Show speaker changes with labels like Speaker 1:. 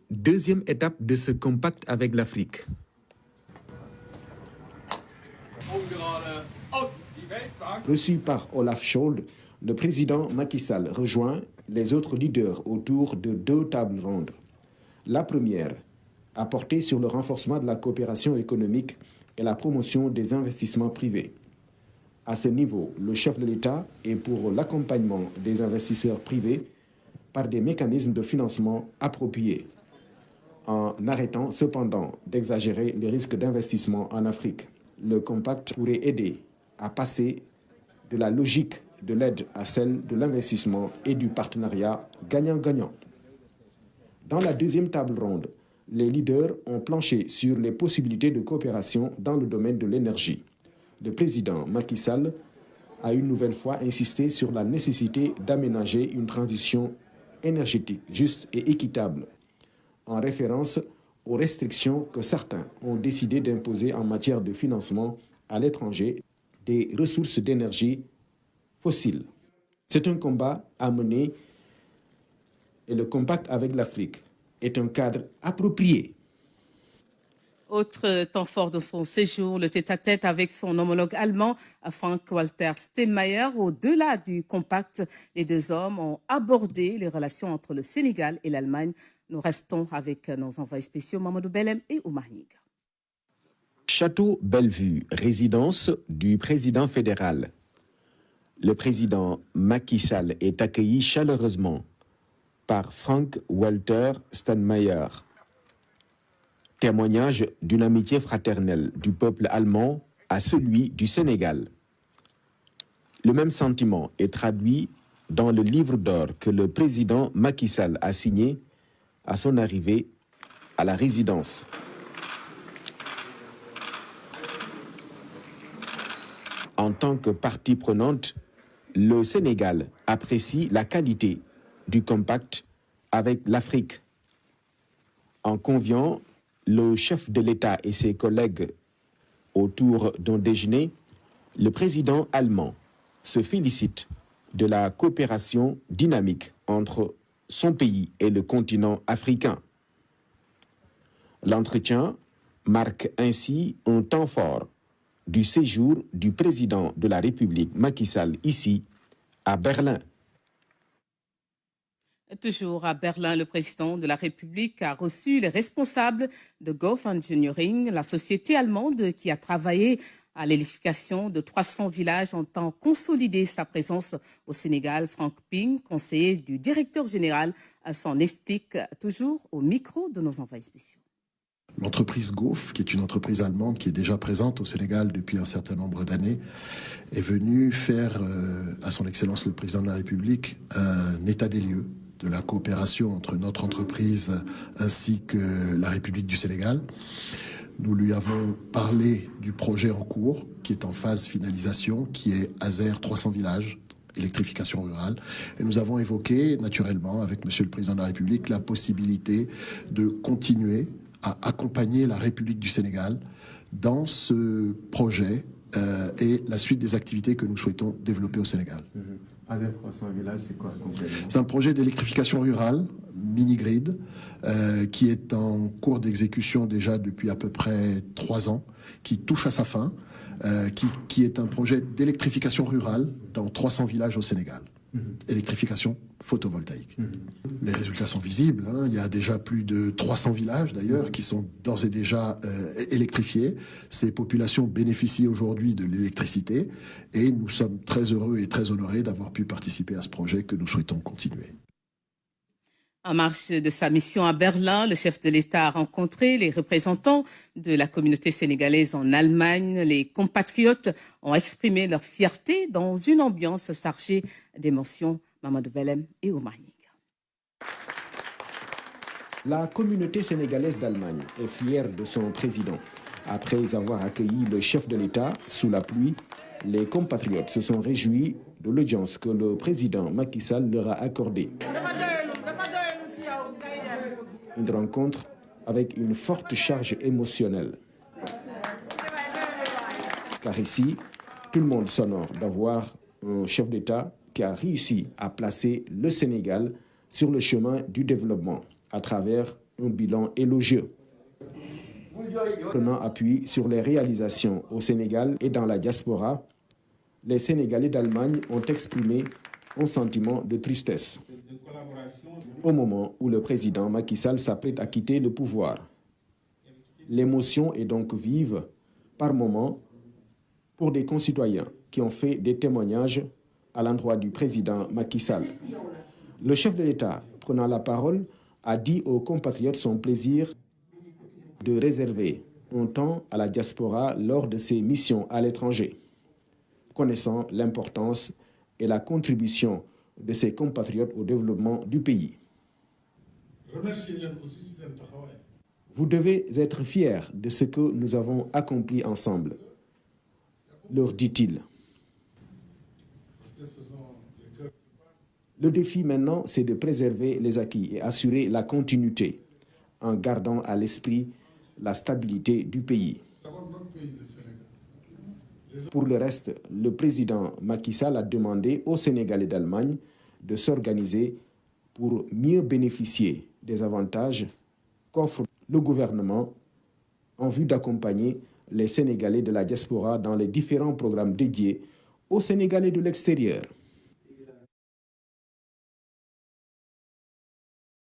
Speaker 1: Deuxième étape de ce compact avec l'Afrique. Reçu par Olaf Scholz, le président Macky Sall rejoint les autres leaders autour de 2 tables rondes. La première a porté sur le renforcement de la coopération économique et la promotion des investissements privés. À ce niveau, le chef de l'État est pour l'accompagnement des investisseurs privés par des mécanismes de financement appropriés, en arrêtant cependant d'exagérer les risques d'investissement en Afrique. Le compact pourrait aider à passer de la logique de l'aide à celle de l'investissement et du partenariat gagnant-gagnant. Dans la deuxième table ronde, les leaders ont planché sur les possibilités de coopération dans le domaine de l'énergie. Le président Macky Sall a une nouvelle fois insisté sur la nécessité d'aménager une transition énergétique juste et équitable, en référence aux restrictions que certains ont décidé d'imposer en matière de financement à l'étranger des ressources d'énergie fossiles. C'est un combat à mener et le compact avec l'Afrique est un cadre approprié.
Speaker 2: Autre temps fort de son séjour, le tête-à-tête avec son homologue allemand, Frank-Walter Steinmeier. Au-delà du compact, les 2 hommes ont abordé les relations entre le Sénégal et l'Allemagne. Nous restons avec nos envoyés spéciaux Mamadou Belem et Oumar Nying.
Speaker 1: Château Bellevue, résidence du président fédéral. Le président Macky Sall est accueilli chaleureusement par Frank-Walter Steinmeier. Témoignage d'une amitié fraternelle du peuple allemand à celui du Sénégal. Le même sentiment est traduit dans le livre d'or que le président Macky Sall a signé à son arrivée à la résidence. En tant que partie prenante, le Sénégal apprécie la qualité du compact avec l'Afrique. En conviant le chef de l'État et ses collègues autour d'un déjeuner, le président allemand se félicite de la coopération dynamique entre son pays et le continent africain. L'entretien marque ainsi un temps fort du séjour du président de la République Macky Sall ici à Berlin.
Speaker 2: Toujours à Berlin, le président de la République a reçu les responsables de Gulf Engineering, la société allemande qui a travaillé à l'électrification de 300 villages en temps consolidé sa présence au Sénégal. Franck Ping, conseiller du directeur général, s'en explique toujours au micro de nos envoyés spéciaux.
Speaker 3: L'entreprise GOF, qui est une entreprise allemande qui est déjà présente au Sénégal depuis un certain nombre d'années, est venue faire à son Excellence le Président de la République un état des lieux de la coopération entre notre entreprise ainsi que la République du Sénégal. Nous lui avons parlé du projet en cours, qui est en phase finalisation, qui est AZER 300 villages, électrification rurale. Et nous avons évoqué, naturellement, avec Monsieur le Président de la République, la possibilité de continuer à accompagner la République du Sénégal dans ce projet et la suite des activités que nous souhaitons développer au Sénégal.
Speaker 4: AZER 300 villages, c'est quoi concrètement?
Speaker 3: C'est un projet d'électrification rurale, mini-grid, qui est en cours d'exécution déjà depuis à peu près 3 ans, qui touche à sa fin, qui est un projet d'électrification rurale dans 300 villages au Sénégal. Électrification photovoltaïque. Les résultats sont visibles. Il y a déjà plus de 300 villages d'ailleurs qui sont d'ores et déjà électrifiés. Ces populations bénéficient aujourd'hui de l'électricité et nous sommes très heureux et très honorés d'avoir pu participer à ce projet que nous souhaitons continuer.
Speaker 2: En marge de sa mission à Berlin, le chef de l'État a rencontré les représentants de la communauté sénégalaise en Allemagne. Les compatriotes ont exprimé leur fierté dans une ambiance chargée d'émotions. Mamadou Belem et Oumar Nying.
Speaker 1: La communauté sénégalaise d'Allemagne est fière de son président. Après avoir accueilli le chef de l'État sous la pluie, les compatriotes se sont réjouis de l'audience que le président Macky Sall leur a accordée. Une rencontre avec une forte charge émotionnelle. Car ici, tout le monde s'honore d'avoir un chef d'État qui a réussi à placer le Sénégal sur le chemin du développement à travers un bilan élogieux. Prenant appui sur les réalisations au Sénégal et dans la diaspora, les Sénégalais d'Allemagne ont exprimé un sentiment de tristesse au moment où le président Macky Sall s'apprête à quitter le pouvoir. L'émotion est donc vive par moments pour des concitoyens qui ont fait des témoignages à l'endroit du président Macky Sall. Le chef de l'État, prenant la parole, a dit aux compatriotes son plaisir de réserver un temps à la diaspora lors de ses missions à l'étranger, connaissant l'importance et la contribution de ses compatriotes au développement du pays. Vous devez être fiers de ce que nous avons accompli ensemble, leur dit-il. Le défi maintenant, c'est de préserver les acquis et assurer la continuité en gardant à l'esprit la stabilité du pays. Pour le reste, le président Macky Sall a demandé aux Sénégalais d'Allemagne de s'organiser pour mieux bénéficier des avantages qu'offre le gouvernement en vue d'accompagner les Sénégalais de la diaspora dans les différents programmes dédiés aux Sénégalais de l'extérieur.